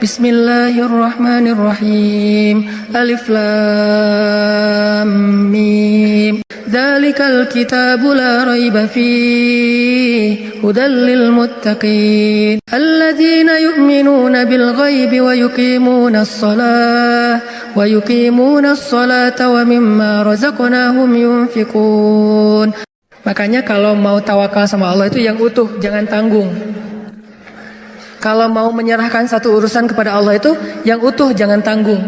Bismillahirrahmanirrahim. Alif lam mim. Dzalikal kitabu la raiba fihi hudal lil muttaqin alladzina yu'minuna bil ghaibi wa yuqimunas salata wa mimma razaqnahum yunfiqun. Makanya kalau mau tawakal sama Allah itu yang utuh, jangan tanggung. Kalau mau menyerahkan satu urusan kepada Allah itu yang utuh, jangan tanggung.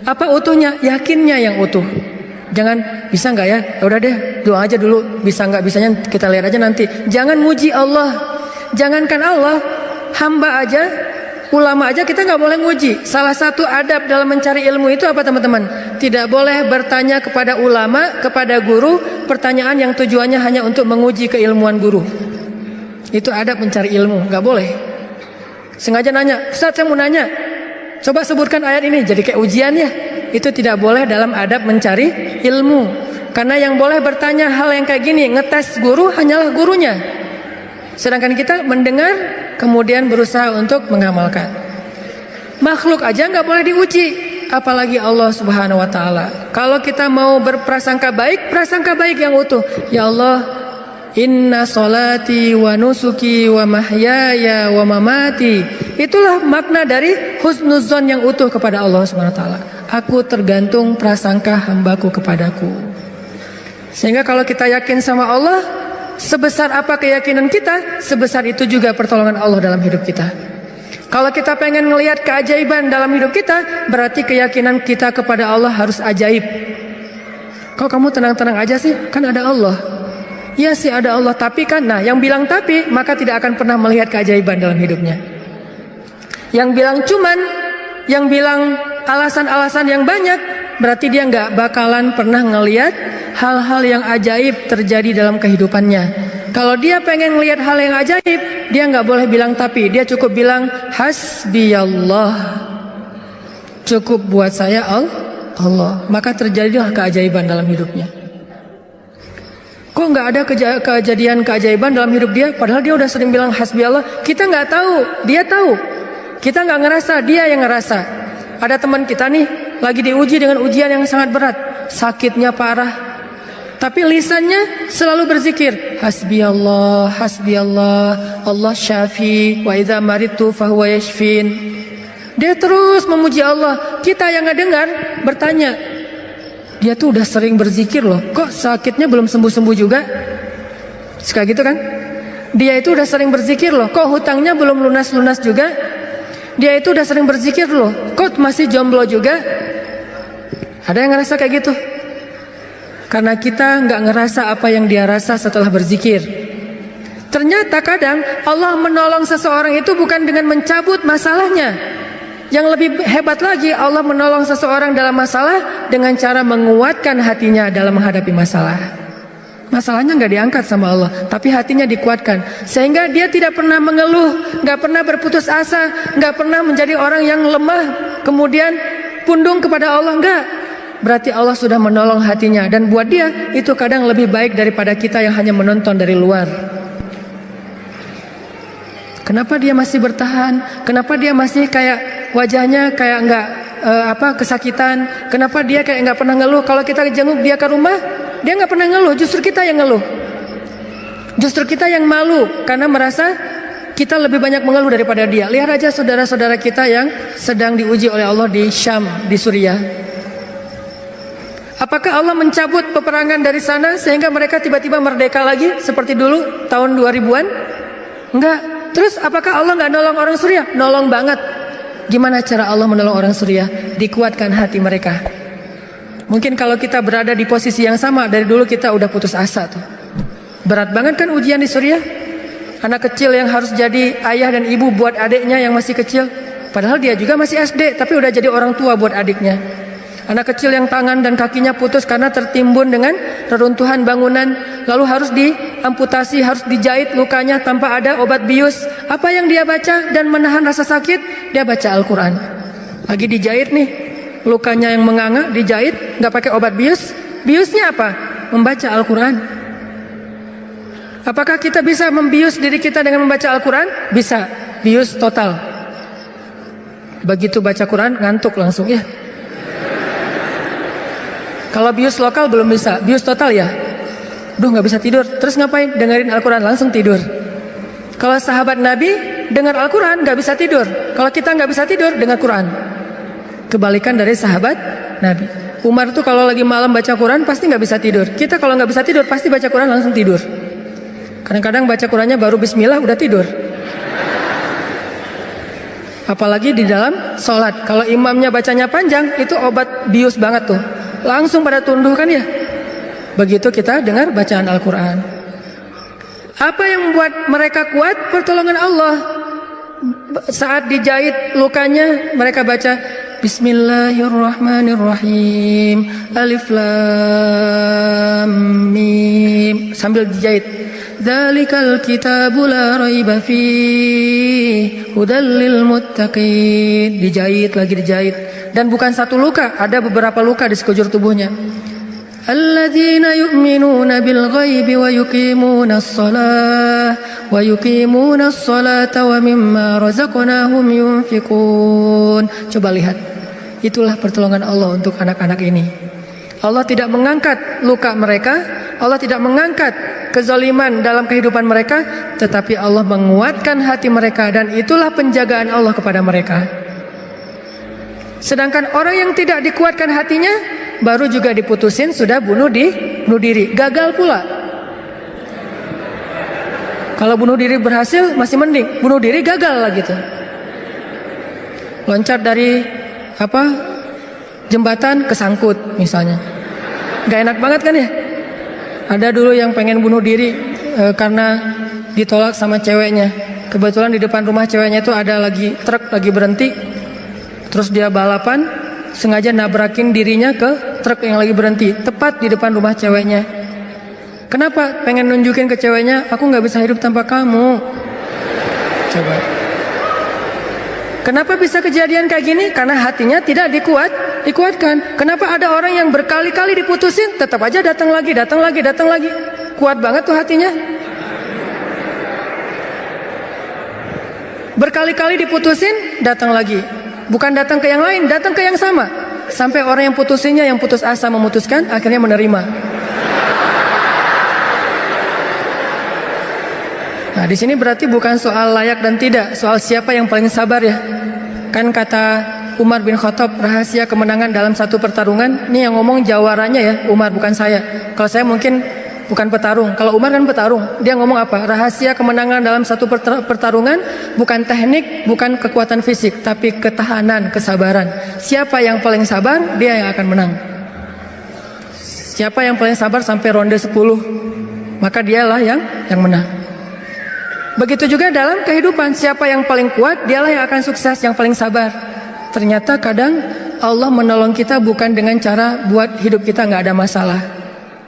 Apa utuhnya? Yakinnya yang utuh. Jangan, bisa nggak ya? Ya udah deh, doa aja dulu. Bisa nggak bisanya kita lihat aja nanti. Jangan muji Allah. Jangankan Allah, hamba aja, ulama aja kita nggak boleh muji. Salah satu adab dalam mencari ilmu itu apa teman-teman? Tidak boleh bertanya kepada ulama, kepada guru, pertanyaan yang tujuannya hanya untuk menguji keilmuan guru. Itu adab mencari ilmu, nggak boleh. Sengaja nanya, Ustaz saya mau nanya, coba sebutkan ayat ini, jadi kayak ujian ya. Itu tidak boleh dalam adab mencari ilmu. Karena yang boleh bertanya hal yang kayak gini, ngetes guru hanyalah gurunya. Sedangkan kita mendengar, kemudian berusaha untuk mengamalkan. Makhluk aja nggak boleh diuji, apalagi Allah Subhanahu Wa Taala. Kalau kita mau berprasangka baik, prasangka baik yang utuh. Ya Allah, inna solati wa nusuki wa mahyaya wa mamati. Itulah makna dari husnuzon yang utuh kepada Allah SWT. Aku tergantung prasangka hambaku kepadaku. Sehingga kalau kita yakin sama Allah, sebesar apa keyakinan kita, sebesar itu juga pertolongan Allah dalam hidup kita. Kalau kita pengen ngelihat keajaiban dalam hidup kita, berarti keyakinan kita kepada Allah harus ajaib. Kok kamu tenang-tenang aja sih? Kan ada Allah. Ya sih ada Allah, tapi kan, nah yang bilang tapi, maka tidak akan pernah melihat keajaiban dalam hidupnya. Yang bilang cuman, yang bilang alasan-alasan yang banyak, berarti dia nggak bakalan pernah ngelihat hal-hal yang ajaib terjadi dalam kehidupannya. Kalau dia pengen ngelihat hal yang ajaib, dia nggak boleh bilang tapi, dia cukup bilang hasbiyallah. Cukup buat saya Allah, maka terjadilah keajaiban dalam hidupnya. Kok nggak ada kejadian keajaiban dalam hidup dia? Padahal dia udah sering bilang hasbi Allah. Kita nggak tahu, dia tahu. Kita nggak ngerasa, dia yang ngerasa. Ada teman kita nih lagi diuji dengan ujian yang sangat berat, sakitnya parah. Tapi lisannya selalu berzikir, hasbi Allah, Allah syafi, wa idza maridtu fahuwa yashfin. Dia terus memuji Allah. Kita yang nggak dengar bertanya, dia tuh udah sering berzikir loh, kok sakitnya belum sembuh-sembuh juga? Sekali gitu kan? Dia itu udah sering berzikir loh, kok hutangnya belum lunas-lunas juga? Dia itu udah sering berzikir loh, kok masih jomblo juga? Ada yang ngerasa kayak gitu? Karena kita nggak ngerasa apa yang dia rasa setelah berzikir. Ternyata kadang Allah menolong seseorang itu bukan dengan mencabut masalahnya. Yang lebih hebat lagi, Allah menolong seseorang dalam masalah dengan cara menguatkan hatinya dalam menghadapi masalah. Masalahnya nggak diangkat sama Allah, tapi hatinya dikuatkan. Sehingga dia tidak pernah mengeluh, nggak pernah berputus asa, nggak pernah menjadi orang yang lemah, kemudian pundung kepada Allah, nggak. Berarti Allah sudah menolong hatinya. Dan buat dia, itu kadang lebih baik daripada kita yang hanya menonton dari luar. Kenapa dia masih bertahan? Kenapa dia masih kayak wajahnya kayak nggak kesakitan? Kenapa dia kayak nggak pernah ngeluh? Kalau kita jenguk dia ke rumah, dia nggak pernah ngeluh. Justru kita yang ngeluh. Justru kita yang malu karena merasa kita lebih banyak mengeluh daripada dia. Lihat aja saudara-saudara kita yang sedang diuji oleh Allah di Syam, di Suriah. Apakah Allah mencabut peperangan dari sana sehingga mereka tiba-tiba merdeka lagi seperti dulu tahun 2000-an? Enggak. Terus apakah Allah nggak nolong orang Suriah? Nolong banget. Gimana cara Allah menolong orang Suriah? Dikuatkan hati mereka. Mungkin kalau kita berada di posisi yang sama, dari dulu kita udah putus asa tuh. Berat banget kan ujian di Suriah? Anak kecil yang harus jadi ayah dan ibu buat adiknya yang masih kecil. Padahal dia juga masih SD, tapi udah jadi orang tua buat adiknya. Anak kecil yang tangan dan kakinya putus karena tertimbun dengan reruntuhan bangunan, lalu harus diamputasi, harus dijahit lukanya tanpa ada obat bius. Apa yang dia baca dan menahan rasa sakit? Dia baca Al-Quran. Lagi dijahit nih, lukanya yang menganga, dijahit, nggak pakai obat bius. Biusnya apa? Membaca Al-Quran. Apakah kita bisa membius diri kita dengan membaca Al-Quran? Bisa, bius total. Begitu baca Quran ngantuk langsung ya. Kalau bius lokal belum bisa, bius total ya. Duh nggak bisa tidur, terus ngapain? Dengerin Al-Quran langsung tidur. Kalau sahabat Nabi dengar Al-Quran nggak bisa tidur. Kalau kita nggak bisa tidur dengar Quran. Kebalikan dari sahabat Nabi. Umar tuh kalau lagi malam baca Quran pasti nggak bisa tidur. Kita kalau nggak bisa tidur pasti baca Quran langsung tidur. Kadang-kadang baca Qurannya baru Bismillah udah tidur. Apalagi di dalam sholat. Kalau imamnya bacanya panjang itu obat bius banget tuh. Langsung pada tunduh kan ya. Begitu kita dengar bacaan Al-Quran. Apa yang membuat mereka kuat? Pertolongan Allah. Saat dijahit lukanya mereka baca Bismillahirrahmanirrahim, Alif Lam Mim, sambil dijahit. Dzalikal kitabu la raiba fihi hudal lil muttaqin. Dijahit lagi dijahit. Dan bukan satu luka, ada beberapa luka di sekujur tubuhnya. Alladzina yu'minuna bil ghaibi wa yuqimunas salata wa mimma razaqnahum yunfiqun. Coba lihat. Itulah pertolongan Allah untuk anak-anak ini. Allah tidak mengangkat luka mereka, Allah tidak mengangkat kezaliman dalam kehidupan mereka, tetapi Allah menguatkan hati mereka dan itulah penjagaan Allah kepada mereka. Sedangkan orang yang tidak dikuatkan hatinya baru juga diputusin sudah bunuh diri, gagal pula. Kalau bunuh diri berhasil masih mending, bunuh diri gagal lah gitu. Loncat dari jembatan kesangkut misalnya, gak enak banget kan ya. Ada dulu yang pengen bunuh diri karena ditolak sama ceweknya. Kebetulan di depan rumah ceweknya itu ada truk lagi berhenti. Terus dia balapan, sengaja nabrakin dirinya ke truk yang lagi berhenti, tepat di depan rumah ceweknya. Kenapa? Pengen nunjukin ke ceweknya, aku gak bisa hidup tanpa kamu. Coba. Kenapa bisa kejadian kayak gini? Karena hatinya tidak dikuatkan. Kenapa ada orang yang berkali-kali diputusin, tetap aja datang lagi. Kuat banget tuh hatinya. Berkali-kali diputusin, datang lagi. Bukan datang ke yang lain, datang ke yang sama. Sampai orang yang putusinnya, yang putus asa memutuskan, akhirnya menerima. Nah, di sini berarti bukan soal layak dan tidak, soal siapa yang paling sabar ya. Kan kata Umar bin Khattab, rahasia kemenangan dalam satu pertarungan, ini yang ngomong jawaranya ya, Umar bukan saya. Kalau saya mungkin bukan petarung. Kalau Umar kan petarung. Dia ngomong apa? Rahasia kemenangan dalam satu pertarungan bukan teknik, bukan kekuatan fisik, tapi ketahanan, kesabaran. Siapa yang paling sabar, dia yang akan menang. Siapa yang paling sabar sampai ronde 10, maka dialah yang menang. Begitu juga dalam kehidupan, siapa yang paling kuat, dialah yang akan sukses, yang paling sabar. Ternyata kadang Allah menolong kita bukan dengan cara buat hidup kita nggak ada masalah.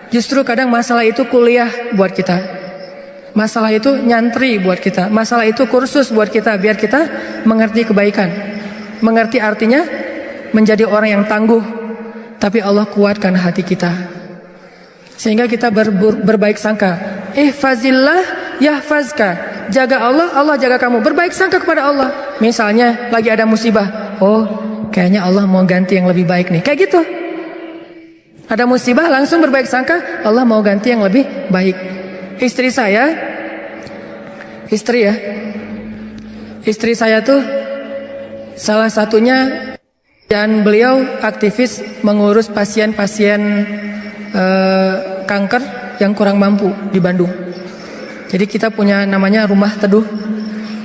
Justru kadang masalah itu kuliah buat kita. Masalah itu nyantri buat kita. Masalah itu kursus buat kita, biar kita mengerti kebaikan. Mengerti artinya menjadi orang yang tangguh. Tapi Allah kuatkan hati kita, sehingga kita berbaik sangka. Ihfazillah yahfazka. Jaga Allah, Allah jaga kamu. Berbaik sangka kepada Allah. Misalnya lagi ada musibah, oh kayaknya Allah mau ganti yang lebih baik nih, kayak gitu. Ada musibah langsung berbaik sangka, Allah mau ganti yang lebih baik. Istri saya tuh salah satunya, dan beliau aktivis mengurus pasien-pasien kanker yang kurang mampu di Bandung. Jadi kita punya namanya rumah teduh,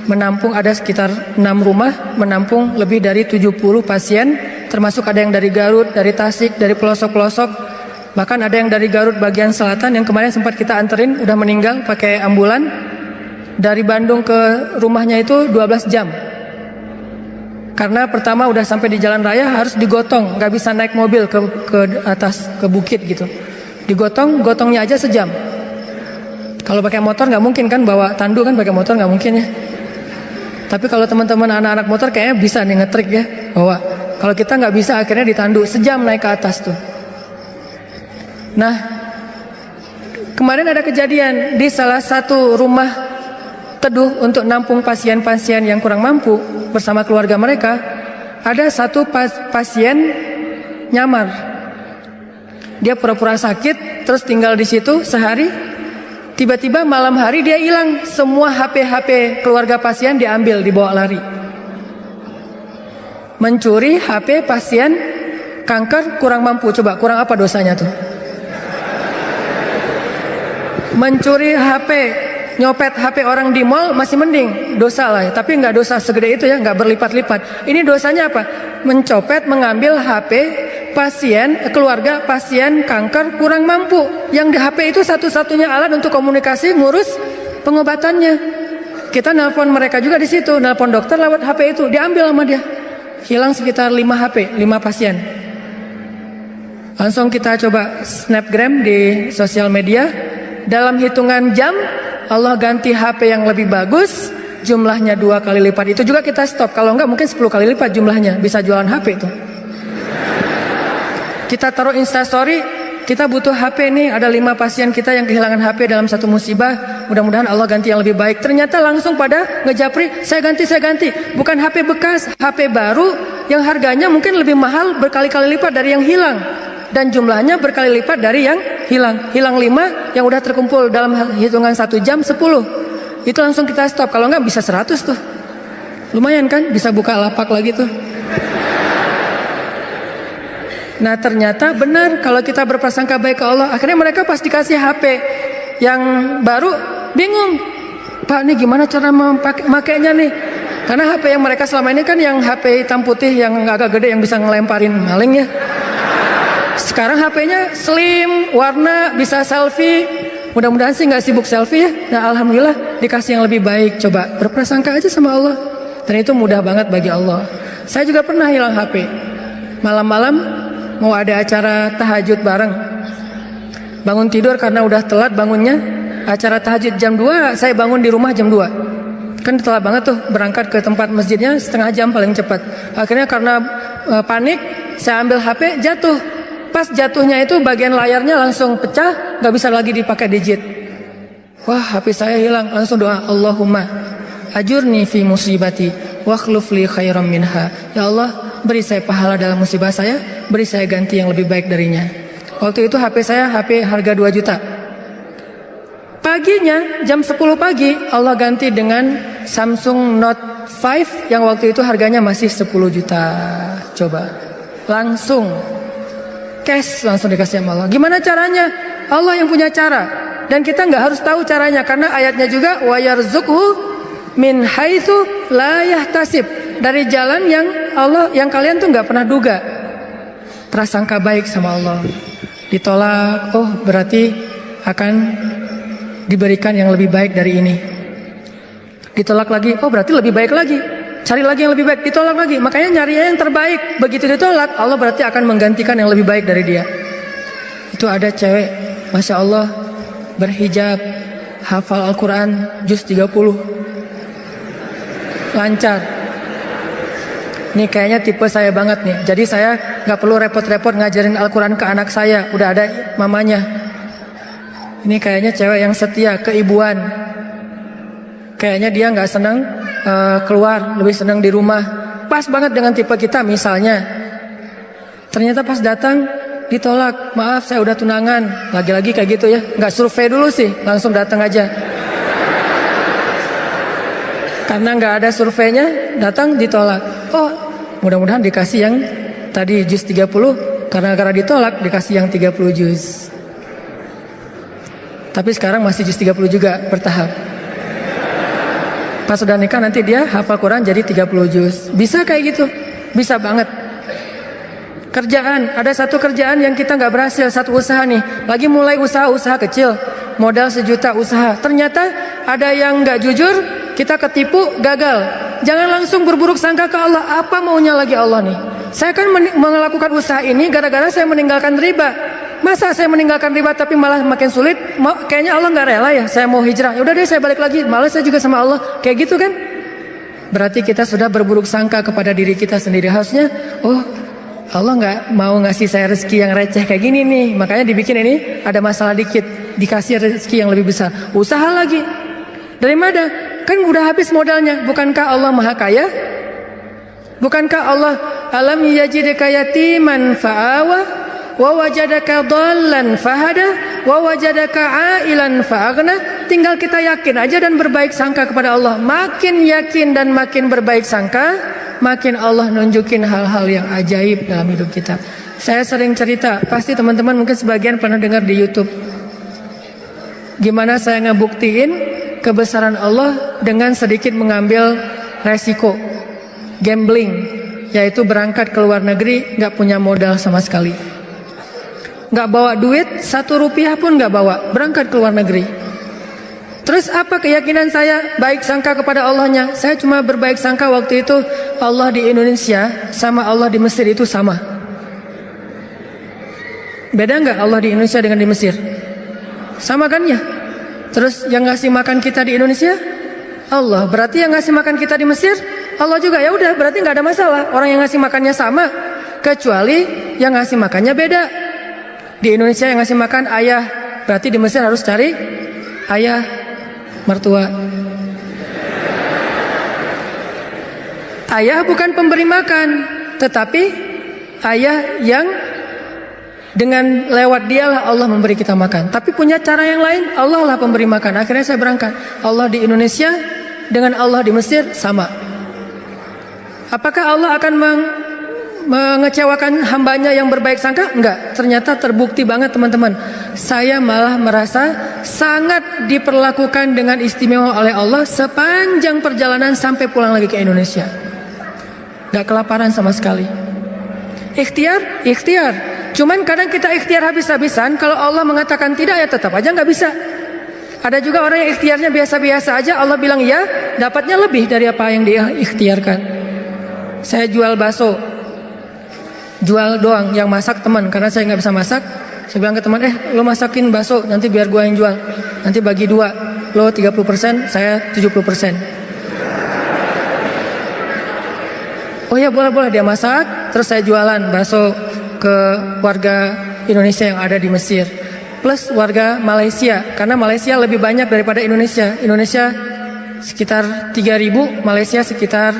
menampung ada sekitar 6 rumah, menampung lebih dari 70 pasien, termasuk ada yang dari Garut, dari Tasik, dari pelosok-pelosok. Bahkan ada yang dari Garut bagian selatan yang kemarin sempat kita anterin, udah meninggal pakai ambulan. Dari Bandung ke rumahnya itu 12 jam. Karena pertama udah sampai di jalan raya harus digotong, gak bisa naik mobil ke atas, ke bukit gitu. Gotongnya aja sejam. Kalau pakai motor nggak mungkin kan, bawa tandu kan, pakai motor nggak mungkin ya. Tapi kalau teman-teman anak-anak motor kayaknya bisa nih ngetrik ya, bawa. Kalau kita nggak bisa, akhirnya ditandu sejam naik ke atas tuh. Nah, kemarin ada kejadian di salah satu rumah teduh untuk nampung pasien-pasien yang kurang mampu bersama keluarga mereka. ada satu pasien nyamar. Dia pura-pura sakit, terus tinggal di situ sehari. Tiba-tiba malam hari dia hilang. Semua HP keluarga pasien diambil, dibawa lari. Mencuri HP pasien kanker kurang mampu. Coba kurang apa dosanya tuh? Mencuri HP, nyopet HP orang di mall masih mending, dosa lah ya. Tapi nggak dosa segede itu ya, nggak berlipat-lipat. Ini dosanya apa? Mencopet, mengambil HP pasien, keluarga pasien kanker kurang mampu. Yang di HP itu satu-satunya alat untuk komunikasi, ngurus pengobatannya. Kita nelpon mereka juga di situ, nelpon dokter lewat HP itu, diambil sama dia. Hilang sekitar 5 HP, 5 pasien. Langsung kita coba snapgram di sosial media. Dalam hitungan jam Allah ganti HP yang lebih bagus, jumlahnya 2 kali lipat. Itu juga kita stop. Kalau enggak mungkin 10 kali lipat jumlahnya. Bisa jualan HP itu. Kita taruh Instastory, kita butuh HP nih. Ada 5 pasien kita yang kehilangan HP dalam satu musibah. Mudah-mudahan Allah ganti yang lebih baik. Ternyata langsung pada ngejapri, saya ganti. Bukan HP bekas, HP baru yang harganya mungkin lebih mahal berkali-kali lipat dari yang hilang. Dan jumlahnya berkali lipat dari yang hilang. Hilang 5, yang udah terkumpul dalam hitungan 1 jam 10. Itu langsung kita stop. Kalau enggak bisa 100 tuh. Lumayan kan, bisa buka lapak lagi tuh. Nah ternyata benar kalau kita berprasangka baik ke Allah. Akhirnya mereka pas dikasih HP yang baru bingung. Pak ini gimana cara memakainya nih? Karena HP yang mereka selama ini kan yang HP hitam putih yang agak gede yang bisa ngelemparin maling ya. Sekarang HP-nya slim, warna, bisa selfie. Mudah-mudahan sih nggak sibuk selfie ya. Nah alhamdulillah dikasih yang lebih baik. Coba berprasangka aja sama Allah. Dan itu mudah banget bagi Allah. Saya juga pernah hilang HP. Malam-malam mau ada acara tahajud bareng. Bangun tidur karena udah telat bangunnya. Acara tahajud jam 2, saya bangun di rumah jam 2. Kan telat banget tuh, berangkat ke tempat masjidnya setengah jam paling cepat. Akhirnya karena panik, saya ambil HP, jatuh. Pas jatuhnya itu bagian layarnya langsung pecah, gak bisa lagi dipakai digit. Wah HP saya hilang. Langsung doa, Allahumma ajurni fi musibati wa akhluf li khairam minha. Ya Allah, beri saya pahala dalam musibah saya, beri saya ganti yang lebih baik darinya. Waktu itu HP saya HP harga 2 juta. Paginya jam 10 pagi Allah ganti dengan Samsung Note 5 yang waktu itu harganya masih 10 juta. Coba langsung cash langsung dikasih sama Allah. Gimana caranya? Allah yang punya cara. Dan kita nggak harus tahu caranya karena ayatnya juga wa yarzuqhu min haitsu la yahtasib. Dari jalan yang Allah yang kalian tuh nggak pernah duga. Prasangka baik sama Allah. Ditolak, oh berarti akan diberikan yang lebih baik dari ini. Ditolak lagi, oh berarti lebih baik lagi. Cari lagi yang lebih baik, ditolak lagi. Makanya nyari yang terbaik. Begitu ditolak, Allah berarti akan menggantikan yang lebih baik dari dia. Itu ada cewek, Masya Allah, berhijab, hafal Al-Quran, juz 30. Lancar. Ini kayaknya tipe saya banget nih. Jadi saya gak perlu repot-repot ngajarin Al-Quran ke anak saya. Udah ada mamanya. Ini kayaknya cewek yang setia, keibuan. Kayaknya dia gak senang keluar, lebih senang di rumah. Pas banget dengan tipe kita misalnya. Ternyata pas datang ditolak, maaf saya udah tunangan. Lagi-lagi kayak gitu ya, gak survei dulu sih, langsung datang aja. Karena gak ada surveinya, datang ditolak. Oh mudah-mudahan dikasih yang tadi juz 30. Karena ditolak dikasih yang 30 juz. Tapi sekarang masih juz 30 juga bertahap. Pas sudah nikah nanti dia hafal Quran jadi 30 juz. Bisa kayak gitu, bisa banget. Kerjaan, ada satu kerjaan yang kita nggak berhasil, satu usaha nih. Lagi mulai usaha kecil, modal 1 juta usaha. Ternyata ada yang nggak jujur, kita ketipu, gagal. Jangan langsung berburuk sangka ke Allah. Apa maunya lagi Allah nih? Saya kan melakukan usaha ini gara-gara saya meninggalkan riba. Masa saya meninggalkan riba tapi malah makin sulit? Kayaknya Allah nggak rela ya. Saya mau hijrah. Ya udah deh saya balik lagi. Malah saya juga sama Allah. Kayak gitu kan? Berarti kita sudah berburuk sangka kepada diri kita sendiri. Harusnya, oh Allah nggak mau ngasih saya rezeki yang receh kayak gini nih. Makanya dibikin ini ada masalah dikit. Dikasih rezeki yang lebih besar. Usaha lagi. Dari mana? Kan udah habis modalnya. Bukankah Allah maha kaya? Bukankah Allah alam yajidka yatiman fa'awa wa wajadaka dhallan fahada wa wajadaka ailan fa'aghna. Tinggal kita yakin aja dan berbaik sangka kepada Allah. Makin yakin dan makin berbaik sangka, makin Allah nunjukin hal-hal yang ajaib dalam hidup kita. Saya sering cerita, pasti teman-teman mungkin sebagian pernah dengar di YouTube, gimana saya ngebuktiin kebesaran Allah dengan sedikit mengambil resiko gambling, yaitu berangkat ke luar negeri gak punya modal sama sekali, gak bawa duit 1 rupiah pun gak bawa, berangkat ke luar negeri. Terus apa keyakinan saya baik sangka kepada Allahnya? Saya cuma berbaik sangka waktu itu Allah di Indonesia sama Allah di Mesir itu sama. Beda nggak Allah di Indonesia dengan di Mesir? Sama kan ya? Terus yang ngasih makan kita di Indonesia Allah, berarti yang ngasih makan kita di Mesir Allah juga. Ya udah, berarti nggak ada masalah. Orang yang ngasih makannya sama, kecuali yang ngasih makannya beda. Di Indonesia yang ngasih makan ayah, berarti di Mesir harus cari ayah mertua. Ayah bukan pemberi makan, tetapi ayah yang dengan lewat dialah Allah memberi kita makan. Tapi punya cara yang lain, Allah lah pemberi makan. Akhirnya saya berangkat. Allah di Indonesia dengan Allah di Mesir sama. Apakah Allah akan mengecewakan hambanya yang berbaik sangka? Enggak. Ternyata terbukti banget teman-teman. Saya malah merasa sangat diperlakukan dengan istimewa oleh Allah sepanjang perjalanan sampai pulang lagi ke Indonesia. Enggak kelaparan sama sekali. Ikhtiar. Cuman kadang kita ikhtiar habis-habisan. Kalau Allah mengatakan tidak, ya tetap aja nggak bisa. Ada juga orang yang ikhtiarnya biasa-biasa aja, Allah bilang ya, dapatnya lebih dari apa yang dia ikhtiarkan. Saya jual bakso, jual doang, yang masak teman, karena saya nggak bisa masak. Saya bilang ke teman, lo masakin bakso, nanti biar gua yang jual. Nanti bagi 2, lo 30%, saya 70%. Oh ya boleh, dia masak, terus saya jualan bakso ke warga Indonesia yang ada di Mesir, plus warga Malaysia, karena Malaysia lebih banyak daripada Indonesia. Indonesia sekitar 3.000, Malaysia sekitar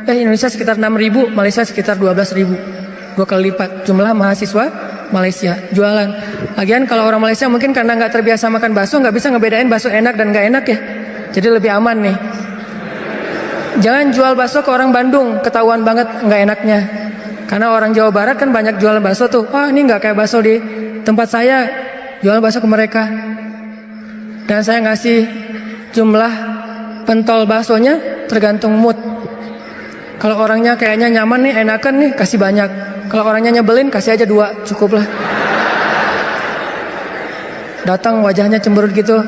Indonesia sekitar 6.000, Malaysia sekitar 12.000, 2 kali lipat jumlah mahasiswa Malaysia. Jualan. Lagian kalau orang Malaysia mungkin karena nggak terbiasa makan bakso, nggak bisa ngebedain bakso enak dan nggak enak ya, jadi lebih aman nih. Jangan jual bakso ke orang Bandung, ketahuan banget nggak enaknya. Karena orang Jawa Barat kan banyak jual bakso tuh. Wah, ini nggak kayak bakso di tempat saya. Jual bakso ke mereka. Dan saya ngasih jumlah pentol baksonya tergantung mood. Kalau orangnya kayaknya nyaman nih, enakan nih, kasih banyak. Kalau orangnya nyebelin, kasih aja 2, cukup lah. Datang wajahnya cemberut gitu.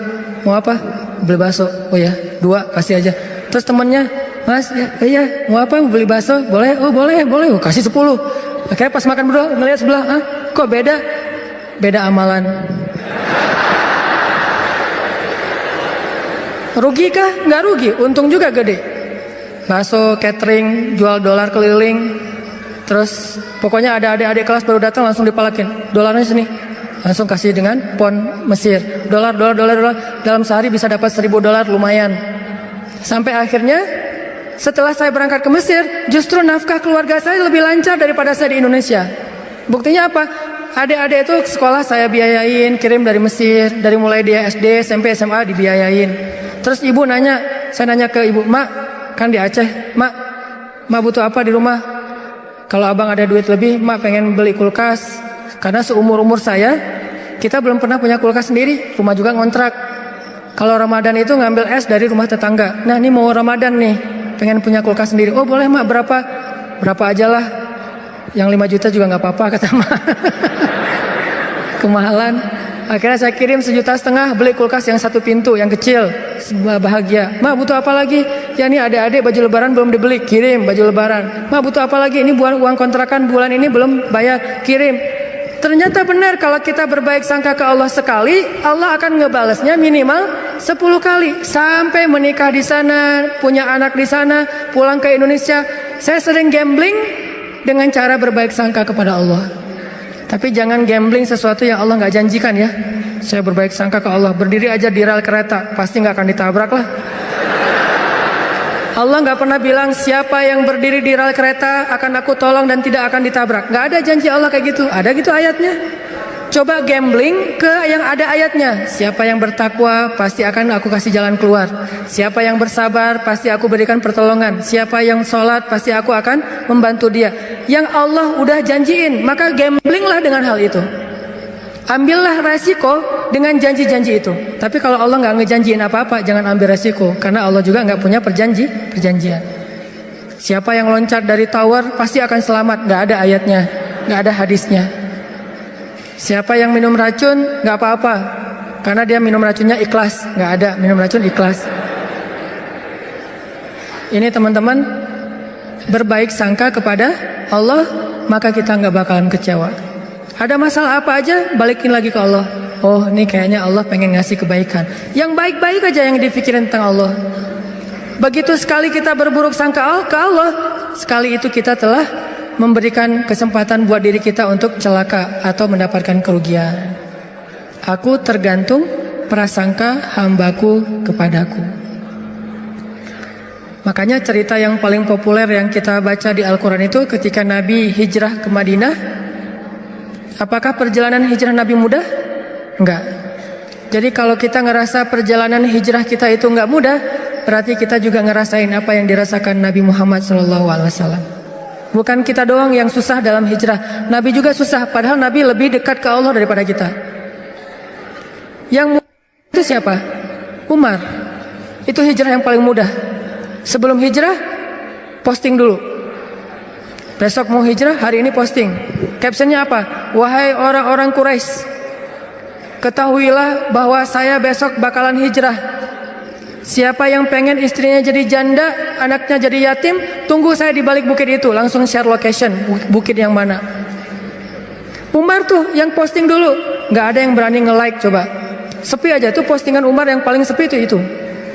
Mau apa? Beli bakso. Oh ya, 2, kasih aja. Terus temennya, Mas, iya, mau apa? Beli bakso? Boleh? Oh boleh. Oh, kasih 10. Akhirnya pas makan berdua, ngeliat sebelah, kok beda? Beda amalan. Rugi kah? Nggak rugi, untung juga gede. Bakso, catering, jual dolar keliling. Terus pokoknya ada adik-adik kelas baru datang langsung dipalakin. Dolarnya sini. Langsung kasih dengan pon Mesir. Dolar. Dalam sehari bisa dapat 1.000 dolar, lumayan. Sampai akhirnya setelah saya berangkat ke Mesir, justru nafkah keluarga saya lebih lancar daripada saya di Indonesia. Buktinya apa? Adik-adik itu sekolah saya biayain, kirim dari Mesir, dari mulai dia SD, SMP, SMA dibiayain. Terus ibu nanya, saya nanya ke ibu, Mak, kan di Aceh, Mak butuh apa di rumah? Kalau abang ada duit lebih, Mak pengen beli kulkas. Karena seumur-umur saya, kita belum pernah punya kulkas sendiri, rumah juga ngontrak. Kalau Ramadan itu ngambil es dari rumah tetangga. Nah ini mau Ramadan nih, pengen punya kulkas sendiri. Oh boleh Mak, berapa aja lah. Yang 5 juta juga gak apa-apa kata Mak. Kemahalan. Akhirnya saya kirim 1,5 juta beli kulkas yang 1 pintu, yang kecil. Bahagia. Mak butuh apa lagi? Ya ini adik-adik baju lebaran belum dibeli, kirim baju lebaran. Mak butuh apa lagi? Ini uang kontrakan bulan ini belum bayar, kirim. Ternyata benar, kalau kita berbaik sangka ke Allah sekali, Allah akan ngebalasnya minimal 10 kali. Sampai menikah di sana, punya anak di sana, pulang ke Indonesia. Saya sering gambling dengan cara berbaik sangka kepada Allah. Tapi jangan gambling sesuatu yang Allah nggak janjikan ya. Saya berbaik sangka ke Allah, berdiri aja di rel kereta, pasti nggak akan ditabrak lah. Allah nggak pernah bilang siapa yang berdiri di rel kereta akan aku tolong dan tidak akan ditabrak. Nggak ada janji Allah kayak gitu. Ada gitu ayatnya? Coba gambling ke yang ada ayatnya. Siapa yang bertakwa pasti akan aku kasih jalan keluar. Siapa yang bersabar pasti aku berikan pertolongan. Siapa yang sholat pasti aku akan membantu dia. Yang Allah udah janjiin, maka gamblinglah dengan hal itu. Ambillah resiko dengan janji-janji itu. Tapi kalau Allah nggak ngejanjiin apa-apa, jangan ambil resiko. Karena Allah juga nggak punya perjanjian. Siapa yang loncat dari tower pasti akan selamat. Nggak ada ayatnya, nggak ada hadisnya. Siapa yang minum racun nggak apa-apa, karena dia minum racunnya ikhlas. Nggak ada minum racun ikhlas. Ini teman-teman, berbaik sangka kepada Allah, maka kita nggak bakalan kecewa. Ada masalah apa aja, balikin lagi ke Allah. Oh, ini kayaknya Allah pengen ngasih kebaikan. Yang baik-baik aja yang dipikirin tentang Allah. Begitu sekali kita berburuk sangka ke Allah, sekali itu kita telah memberikan kesempatan buat diri kita untuk celaka atau mendapatkan kerugian. Aku tergantung prasangka hambaku kepadaku. Makanya cerita yang paling populer yang kita baca di Al-Quran itu ketika Nabi hijrah ke Madinah. Apakah perjalanan hijrah Nabi mudah? Enggak. Jadi kalau kita ngerasa perjalanan hijrah kita itu enggak mudah, berarti kita juga ngerasain apa yang dirasakan Nabi Muhammad SAW. Bukan kita doang yang susah dalam hijrah, Nabi juga susah. Padahal Nabi lebih dekat ke Allah daripada kita. Yang mudah itu siapa? Umar. Itu hijrah yang paling mudah. Sebelum hijrah, posting dulu. Besok mau hijrah, hari ini posting. Captionnya apa? Wahai orang-orang Quraisy, ketahuilah bahwa saya besok bakalan hijrah. Siapa yang pengen istrinya jadi janda, anaknya jadi yatim, tunggu saya di balik bukit itu. Langsung share location, bukit yang mana. Umar tuh yang posting dulu. Gak ada yang berani nge-like coba. Sepi aja tuh postingan Umar yang paling sepi itu.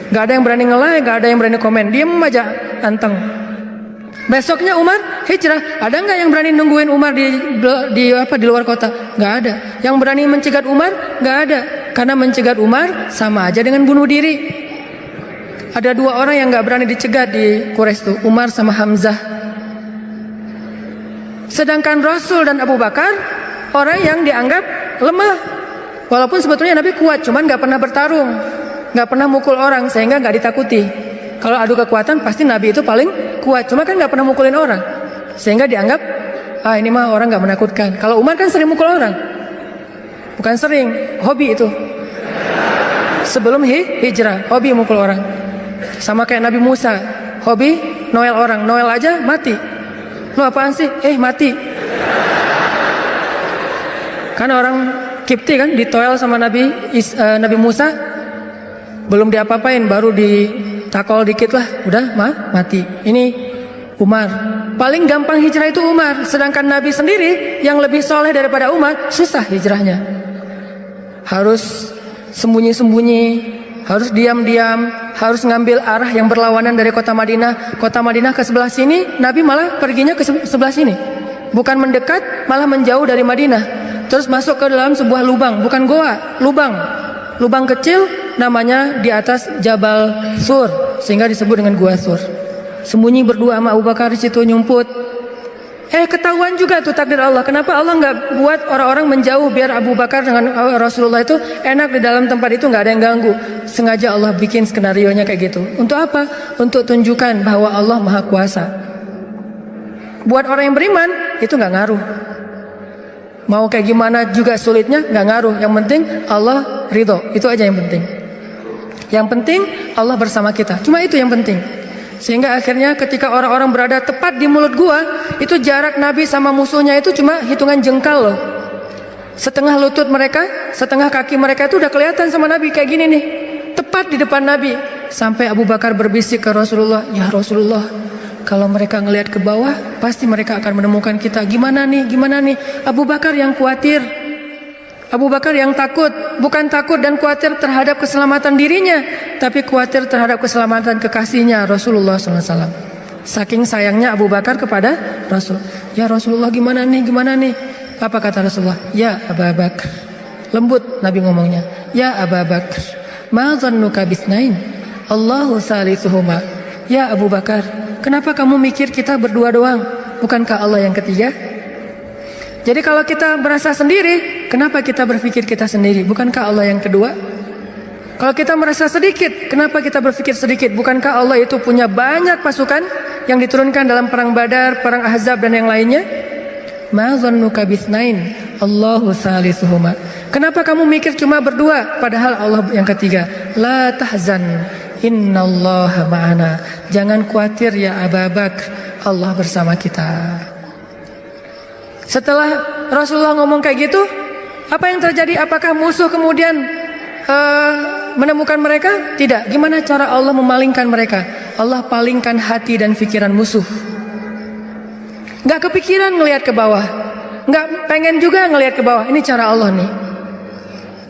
Gak ada yang berani nge-like, gak ada yang berani komen. Diem aja, anteng. Besoknya Umar hijrah. Ada nggak yang berani nungguin Umar di luar kota? Nggak ada. Yang berani mencegat Umar? Nggak ada. Karena mencegat Umar sama aja dengan bunuh diri. Ada dua orang yang nggak berani dicegat di Quraisy itu, Umar sama Hamzah. Sedangkan Rasul dan Abu Bakar orang yang dianggap lemah. Walaupun sebetulnya Nabi kuat, cuman nggak pernah bertarung, nggak pernah mukul orang sehingga nggak ditakuti. Kalau adu kekuatan pasti Nabi itu paling kuat, cuma kan nggak pernah mukulin orang, sehingga dianggap ini mah orang nggak menakutkan. Kalau Umar kan sering mukul orang, bukan sering, hobi itu. Sebelum hijrah, hobi mukul orang. Sama kayak Nabi Musa, hobi noel orang, noel aja mati. Lu apaan sih? Mati. Kan orang Kipti kan ditoel sama Nabi Musa, belum diapa-apain, baru ditakol dikit lah, udah mati. Ini Umar. Paling gampang hijrah itu Umar. Sedangkan Nabi sendiri yang lebih soleh daripada Umar, susah hijrahnya. Harus sembunyi-sembunyi, harus diam-diam, harus ngambil arah yang berlawanan dari kota Madinah. Kota Madinah ke sebelah sini, Nabi malah perginya ke sebelah sini. Bukan mendekat, malah menjauh dari Madinah. Terus masuk ke dalam sebuah lubang, bukan goa, lubang kecil, namanya di atas Jabal Sur, sehingga disebut dengan Gua Sur. Sembunyi berdua sama Abu Bakar di situ nyumput. Ketahuan juga tuh takdir Allah. Kenapa Allah nggak buat orang-orang menjauh biar Abu Bakar dengan Rasulullah itu enak di dalam tempat itu, nggak ada yang ganggu. Sengaja Allah bikin skenarionya kayak gitu. Untuk apa? Untuk tunjukkan bahwa Allah Maha Kuasa. Buat orang yang beriman itu nggak ngaruh. Mau kayak gimana juga sulitnya nggak ngaruh. Yang penting Allah ridho, itu aja yang penting. Yang penting Allah bersama kita. Cuma itu yang penting. Sehingga akhirnya ketika orang-orang berada tepat di mulut gua, itu jarak Nabi sama musuhnya itu cuma hitungan jengkal loh. Setengah lutut mereka, setengah kaki mereka itu udah kelihatan sama Nabi kayak gini nih. Tepat di depan Nabi. Sampai Abu Bakar berbisik ke Rasulullah, "Ya Rasulullah, kalau mereka ngelihat ke bawah, pasti mereka akan menemukan kita. Gimana nih? Abu Bakar yang khawatir. Abu Bakar yang takut. Bukan takut dan khawatir terhadap keselamatan dirinya, tapi khawatir terhadap keselamatan kekasihnya Rasulullah SAW. Saking sayangnya Abu Bakar kepada Rasul. "Ya Rasulullah, gimana nih? Apa kata Rasulullah? "Ya Abu Bakar." Lembut Nabi ngomongnya. "Ya Abu Bakar, ma dhannuka bisnain? Allahu salisuhuma. "Ya Abu Bakar, kenapa kamu mikir kita berdua doang? Bukankah Allah yang ketiga?" Jadi kalau kita merasa sendiri, kenapa kita berpikir kita sendiri? Bukankah Allah yang kedua? Kalau kita merasa sedikit, kenapa kita berpikir sedikit? Bukankah Allah itu punya banyak pasukan yang diturunkan dalam perang Badar, perang Ahzab dan yang lainnya? Ma dhannuka bitsnain Allahu salisuhuma. Kenapa kamu mikir cuma berdua padahal Allah yang ketiga? La tahzan innallaha ma'ana. Jangan khawatir ya Abu Bakar, Allah bersama kita. Setelah Rasulullah ngomong kayak gitu, apa yang terjadi? Apakah musuh kemudian menemukan mereka? Tidak. Gimana cara Allah memalingkan mereka? Allah palingkan hati dan pikiran musuh. Gak kepikiran ngelihat ke bawah, gak pengen juga ngelihat ke bawah. Ini cara Allah nih.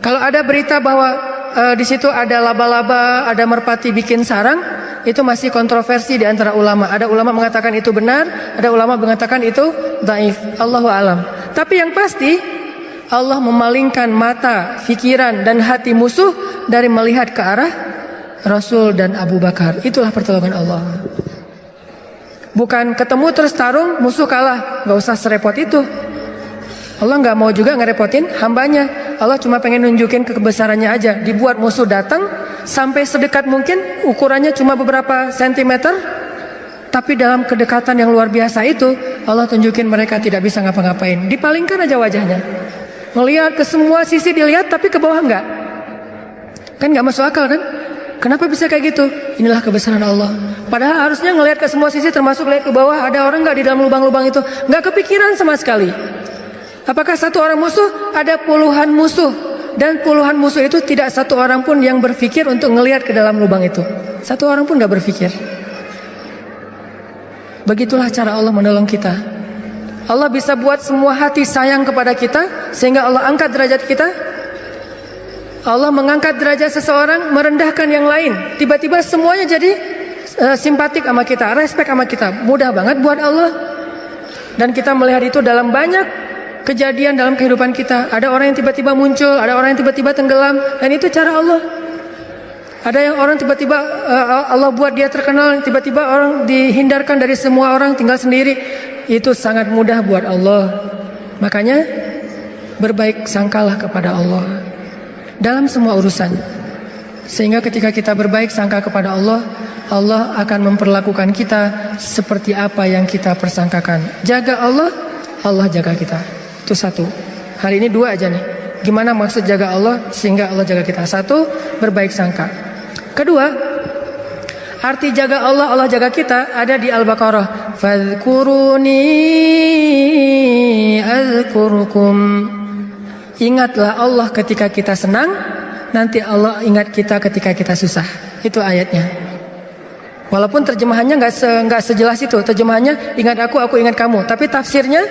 Kalau ada berita bahwa di situ ada laba-laba, ada merpati bikin sarang, itu masih kontroversi di antara ulama. Ada ulama mengatakan itu benar, ada ulama mengatakan itu dhaif. Allahu a'lam. Tapi yang pasti Allah memalingkan mata, pikiran dan hati musuh dari melihat ke arah Rasul dan Abu Bakar. Itulah pertolongan Allah. Bukan ketemu terus tarung, musuh kalah. Gak usah serepot itu. Allah gak mau juga ngerepotin hambanya. Allah cuma pengen nunjukin kebesarannya aja. Dibuat musuh datang sampai sedekat mungkin, ukurannya cuma beberapa sentimeter, tapi dalam kedekatan yang luar biasa itu Allah tunjukin mereka tidak bisa ngapa-ngapain. Dipalingkan aja wajahnya, ngelihat ke semua sisi dilihat, tapi ke bawah enggak. Kan gak masuk akal kan? Kenapa bisa kayak gitu? Inilah kebesaran Allah. Padahal harusnya ngelihat ke semua sisi, termasuk lihat ke bawah, ada orang gak di dalam lubang-lubang itu. Gak kepikiran sama sekali. Apakah satu orang musuh? Ada puluhan musuh. Dan puluhan musuh itu tidak satu orang pun yang berpikir untuk ngelihat ke dalam lubang itu. Satu orang pun gak berpikir. Begitulah cara Allah menolong kita. Allah bisa buat semua hati sayang kepada kita, sehingga Allah angkat derajat kita. Allah mengangkat derajat seseorang, merendahkan yang lain. Tiba-tiba semuanya jadi simpatik sama kita, respect sama kita. Mudah banget buat Allah. Dan kita melihat itu dalam banyak kejadian dalam kehidupan kita. Ada orang yang tiba-tiba muncul, ada orang yang tiba-tiba tenggelam, dan itu cara Allah. Ada yang orang tiba-tiba Allah buat dia terkenal, tiba-tiba orang dihindarkan dari semua orang, tinggal sendiri. Itu sangat mudah buat Allah. Makanya berbaik sangkalah kepada Allah dalam semua urusan. Sehingga ketika kita berbaik sangka kepada Allah, Allah akan memperlakukan kita seperti apa yang kita persangkakan. Jaga Allah, Allah jaga kita. Itu satu. Hari ini dua aja nih. Gimana maksud jaga Allah sehingga Allah jaga kita? Satu, berbaik sangka. Kedua, arti jaga Allah, Allah jaga kita ada di Al-Baqarah. Fadhkuruni azkurkum. Ingatlah Allah ketika kita senang, nanti Allah ingat kita ketika kita susah. Itu ayatnya. Walaupun terjemahannya nggak sejelas itu. Terjemahannya ingat aku ingat kamu. Tapi tafsirnya,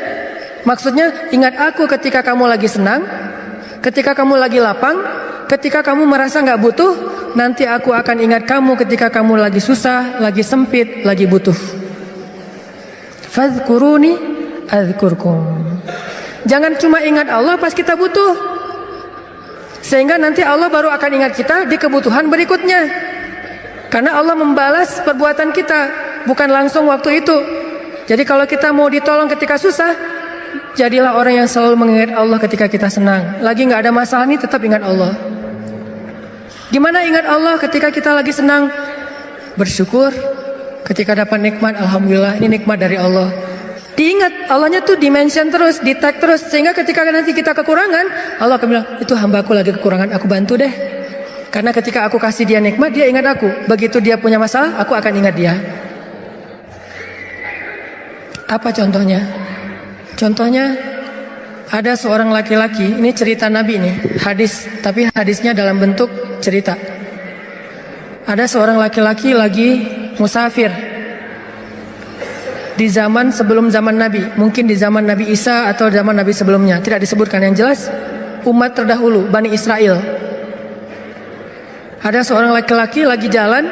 maksudnya ingat aku ketika kamu lagi senang, ketika kamu lagi lapang, ketika kamu merasa nggak butuh, nanti aku akan ingat kamu ketika kamu lagi susah, lagi sempit, lagi butuh. Fadhkuruni adzkurkum. Jangan cuma ingat Allah pas kita butuh, sehingga nanti Allah baru akan ingat kita di kebutuhan berikutnya. Karena Allah membalas perbuatan kita, bukan langsung waktu itu. Jadi kalau kita mau ditolong ketika susah, jadilah orang yang selalu mengingat Allah ketika kita senang. Lagi gak ada masalah nih, tetap ingat Allah. Gimana ingat Allah ketika kita lagi senang? Bersyukur. Ketika dapat nikmat, alhamdulillah, ini nikmat dari Allah. Diingat, Allahnya tuh dimention terus, di tag terus, sehingga ketika nanti kita kekurangan, Allah akan bilang, itu hambaku lagi kekurangan, aku bantu deh. Karena ketika aku kasih dia nikmat, dia ingat aku. Begitu dia punya masalah, aku akan ingat dia. Apa contohnya? Contohnya, ada seorang laki-laki, ini cerita Nabi nih, hadis, tapi hadisnya dalam bentuk cerita. Ada seorang laki-laki lagi musafir di zaman sebelum zaman Nabi, mungkin di zaman Nabi Isa atau zaman Nabi sebelumnya, tidak disebutkan. Yang jelas umat terdahulu, Bani Israel. Ada seorang laki-laki lagi jalan,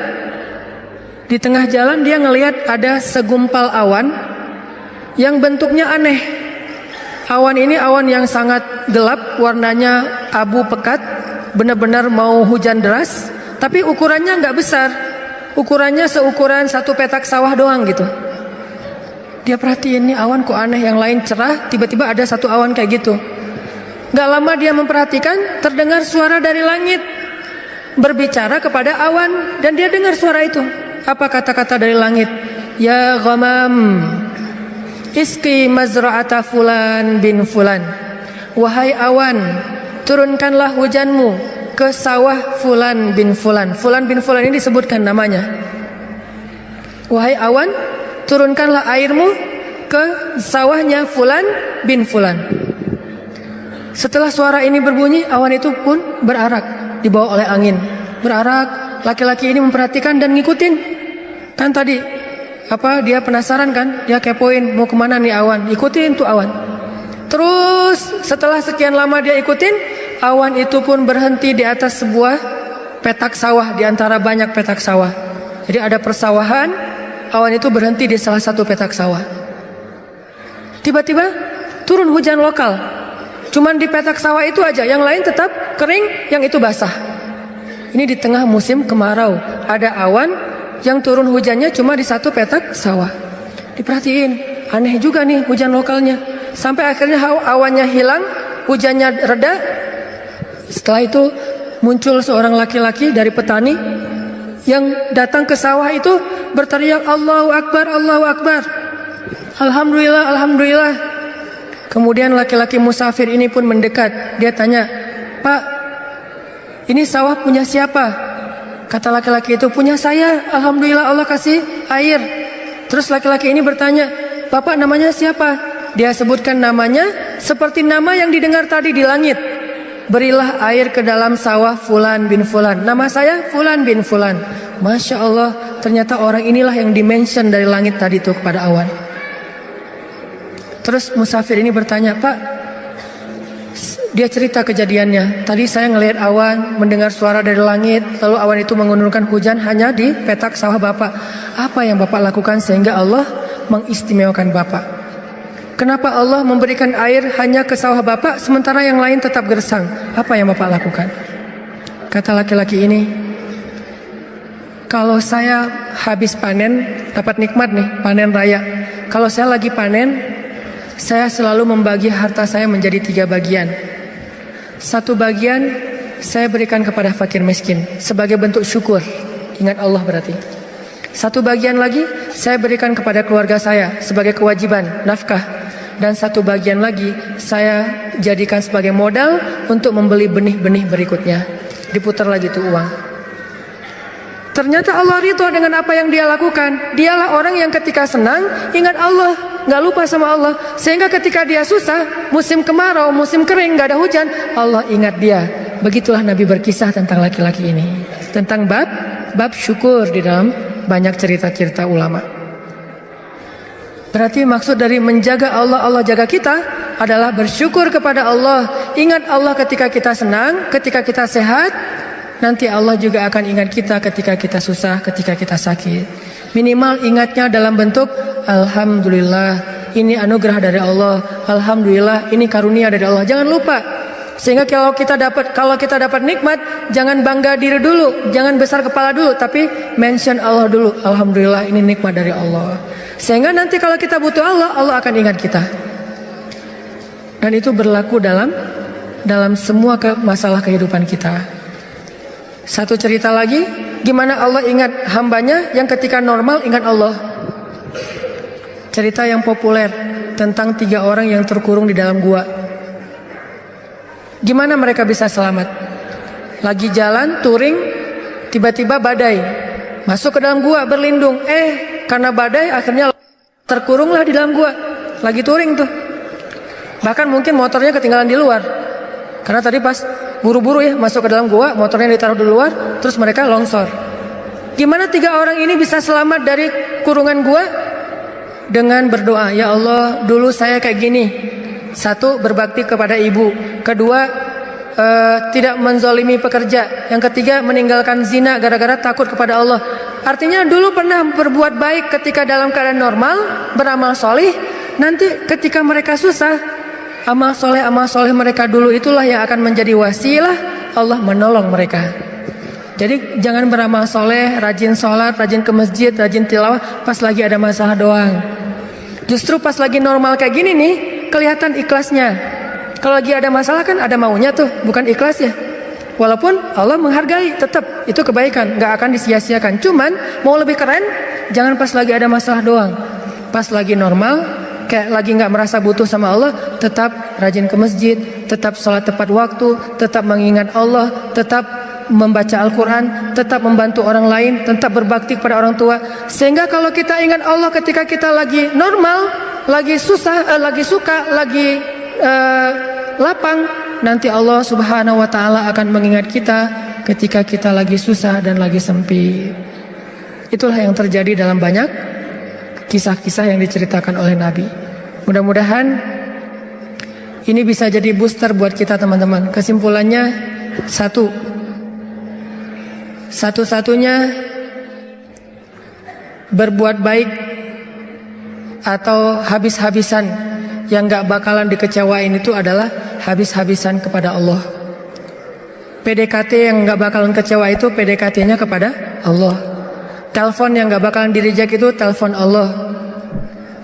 di tengah jalan dia ngelihat ada segumpal awan yang bentuknya aneh. Awan ini awan yang sangat gelap, warnanya abu pekat, benar-benar mau hujan deras, tapi ukurannya nggak besar. ukurannya seukuran satu petak sawah doang gitu. Dia perhatiin nih awan kok aneh, yang lain cerah, tiba-tiba ada satu awan kayak gitu. Gak lama dia memperhatikan, terdengar suara dari langit berbicara kepada awan, dan dia dengar suara itu. Apa kata-kata dari langit? Ya ghamam, iski mazra'ata fulan bin fulan. Wahai awan, turunkanlah hujanmu ke sawah fulan bin fulan. Fulan bin fulan ini disebutkan namanya. Wahai awan, turunkanlah airmu ke sawahnya fulan bin fulan. Setelah suara ini berbunyi, awan itu pun berarak, dibawa oleh angin. Berarak, laki-laki ini memperhatikan dan ngikutin. Kan tadi dia penasaran kan, dia kepoin mau kemana nih awan, ikutin tuh awan. Terus setelah sekian lama dia ikutin, awan itu pun berhenti di atas sebuah petak sawah, di antara banyak petak sawah. Jadi ada persawahan, awan itu berhenti di salah satu petak sawah. Tiba-tiba turun hujan lokal. Cuman di petak sawah itu aja, yang lain tetap kering, yang itu basah. Ini di tengah musim kemarau, ada awan yang turun hujannya cuma di satu petak sawah. Diperhatiin, aneh juga nih hujan lokalnya. Sampai akhirnya awannya hilang, hujannya reda. Setelah itu muncul seorang laki-laki dari petani yang datang ke sawah itu berteriak, Allahu Akbar, Allahu Akbar, Alhamdulillah, Alhamdulillah. Kemudian laki-laki musafir ini pun mendekat. Dia tanya, Pak, ini sawah punya siapa? Kata laki-laki itu, punya saya, Alhamdulillah Allah kasih air. Terus laki-laki ini bertanya, Bapak namanya siapa? Dia sebutkan namanya seperti nama yang didengar tadi di langit. Berilah air ke dalam sawah fulan bin fulan. Nama saya fulan bin fulan. Masya Allah, ternyata orang inilah yang dimention dari langit tadi itu kepada awan. Terus musafir ini bertanya, Pak, dia cerita kejadiannya. Tadi saya ngelihat awan, mendengar suara dari langit, lalu awan itu menurunkan hujan hanya di petak sawah Bapak. Apa yang Bapak lakukan sehingga Allah mengistimewakan Bapak? Kenapa Allah memberikan air hanya ke sawah Bapak sementara yang lain tetap gersang? Apa yang Bapak lakukan? Kata laki-laki ini, kalau saya habis panen, dapat nikmat nih, panen raya. Kalau saya lagi panen, saya selalu membagi harta saya menjadi 3 bagian. 1 bagian saya berikan kepada fakir miskin sebagai bentuk syukur, ingat Allah berarti. 1 bagian lagi saya berikan kepada keluarga saya sebagai kewajiban, nafkah. Dan 1 bagian lagi saya jadikan sebagai modal untuk membeli benih-benih berikutnya. Diputar lagi tuh uang. Ternyata Allah ridho dengan apa yang dia lakukan. Dialah orang yang ketika senang ingat Allah, gak lupa sama Allah. Sehingga ketika dia susah, musim kemarau, musim kering, gak ada hujan, Allah ingat dia. Begitulah Nabi berkisah tentang laki-laki ini, tentang bab syukur di dalam banyak cerita-cerita ulama. Berarti maksud dari menjaga Allah, Allah jaga kita adalah bersyukur kepada Allah. Ingat Allah ketika kita senang, ketika kita sehat. Nanti Allah juga akan ingat kita ketika kita susah, ketika kita sakit. Minimal ingatnya dalam bentuk Alhamdulillah, ini anugerah dari Allah. Alhamdulillah, ini karunia dari Allah. Jangan lupa. Sehingga kalau kita dapat nikmat, jangan bangga diri dulu, jangan besar kepala dulu, tapi mention Allah dulu. Alhamdulillah, ini nikmat dari Allah. Sehingga nanti kalau kita butuh Allah, Allah akan ingat kita. Dan itu berlaku dalam semua masalah kehidupan kita. Satu cerita lagi, gimana Allah ingat hambanya yang ketika normal ingat Allah. Cerita yang populer tentang 3 orang yang terkurung di dalam gua. Gimana mereka bisa selamat? Lagi jalan touring, tiba-tiba badai, masuk ke dalam gua berlindung. Karena badai akhirnya terkurunglah di dalam gua. Lagi touring tuh. Bahkan mungkin motornya ketinggalan di luar. Karena tadi pas buru-buru ya masuk ke dalam gua, motornya ditaruh di luar, terus mereka longsor. Gimana 3 orang ini bisa selamat dari kurungan gua? Dengan berdoa, ya Allah, dulu saya kayak gini. 1, berbakti kepada ibu. 2, tidak menzolimi pekerja. Yang 3, meninggalkan zina gara-gara takut kepada Allah. Artinya dulu pernah berbuat baik ketika dalam keadaan normal, beramal solih. Nanti ketika mereka susah, amal soleh mereka dulu itulah yang akan menjadi wasilah Allah menolong mereka. Jadi jangan beramal soleh, rajin sholat, rajin ke masjid, rajin tilawah pas lagi ada masalah doang. Justru pas lagi normal kayak gini nih, kelihatan ikhlasnya. Kalau lagi ada masalah kan ada maunya tuh, bukan ikhlas ya. Walaupun Allah menghargai, tetap itu kebaikan, gak akan disia-siakan. Cuman mau lebih keren, jangan pas lagi ada masalah doang. Pas lagi normal, kayak lagi gak merasa butuh sama Allah, tetap rajin ke masjid, tetap sholat tepat waktu, tetap mengingat Allah, tetap membaca Al-Quran, tetap membantu orang lain, tetap berbakti kepada orang tua. Sehingga kalau kita ingat Allah ketika kita lagi normal, lagi susah, lagi suka, lagi lapang, nanti Allah Subhanahu wa Ta'ala akan mengingat kita ketika kita lagi susah dan lagi sempit. Itulah yang terjadi dalam banyak kisah-kisah yang diceritakan oleh Nabi. Mudah-mudahan ini bisa jadi booster buat kita teman-teman. Kesimpulannya satu-satunya berbuat baik atau habis-habisan yang gak bakalan dikecewain itu adalah habis-habisan kepada Allah. PDKT yang gak bakalan kecewa itu PDKT-nya kepada Allah. Telepon yang gak bakalan di-reject itu telepon Allah.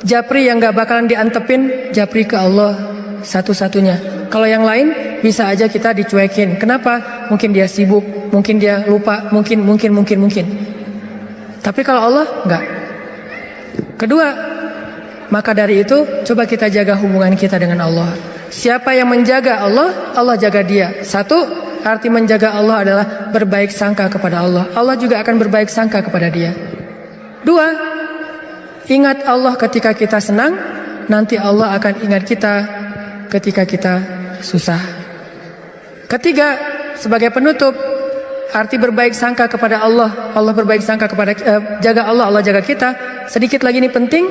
Japri yang gak bakalan diantepin, japri ke Allah satu-satunya. Kalau yang lain bisa aja kita dicuekin. Kenapa? Mungkin dia sibuk, mungkin dia lupa, mungkin. Tapi kalau Allah enggak. Kedua, maka dari itu coba kita jaga hubungan kita dengan Allah. Siapa yang menjaga Allah, Allah jaga dia. Satu, arti menjaga Allah adalah berbaik sangka kepada Allah. Allah juga akan berbaik sangka kepada dia. Dua, ingat Allah ketika kita senang, nanti Allah akan ingat kita ketika kita susah. Ketiga, sebagai penutup, arti berbaik sangka kepada Allah. Allah berbaik sangka kepada jaga Allah, Allah jaga kita. Sedikit lagi ini penting.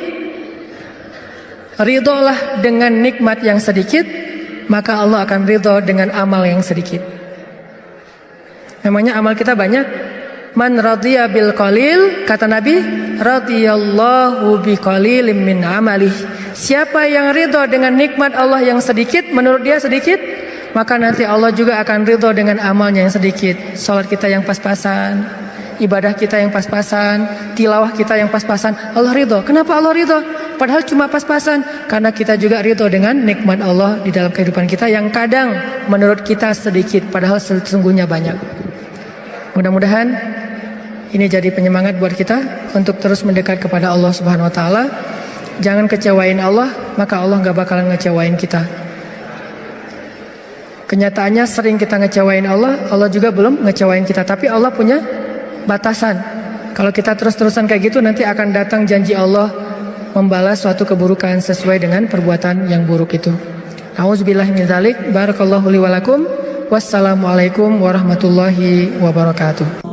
Ridholah dengan nikmat yang sedikit, maka Allah akan ridho dengan amal yang sedikit. Namanya amal kita banyak. Man radhiya bil qalil, kata Nabi, radhiyallahu bi qalilim min amalih. Siapa yang ridho dengan nikmat Allah yang sedikit, menurut dia sedikit, maka nanti Allah juga akan ridho dengan amalnya yang sedikit. Salat kita yang pas-pasan, ibadah kita yang pas-pasan, tilawah kita yang pas-pasan, Allah ridho. Kenapa Allah ridho? Padahal cuma pas-pasan. Karena kita juga ridho dengan nikmat Allah di dalam kehidupan kita yang kadang menurut kita sedikit, padahal sesungguhnya banyak. Mudah-mudahan ini jadi penyemangat buat kita untuk terus mendekat kepada Allah Subhanahu Wa Taala. Jangan kecewain Allah, maka Allah gak bakalan ngecewain kita. Kenyataannya sering kita ngecewain Allah, Allah juga belum ngecewain kita. Tapi Allah punya batasan. Kalau kita terus-terusan kayak gitu, nanti akan datang janji Allah membalas suatu keburukan sesuai dengan perbuatan yang buruk itu. A'udzubillahi min dzalik. Barakallahu li wa lakum. Wassalamualaikum warahmatullahi wabarakatuh.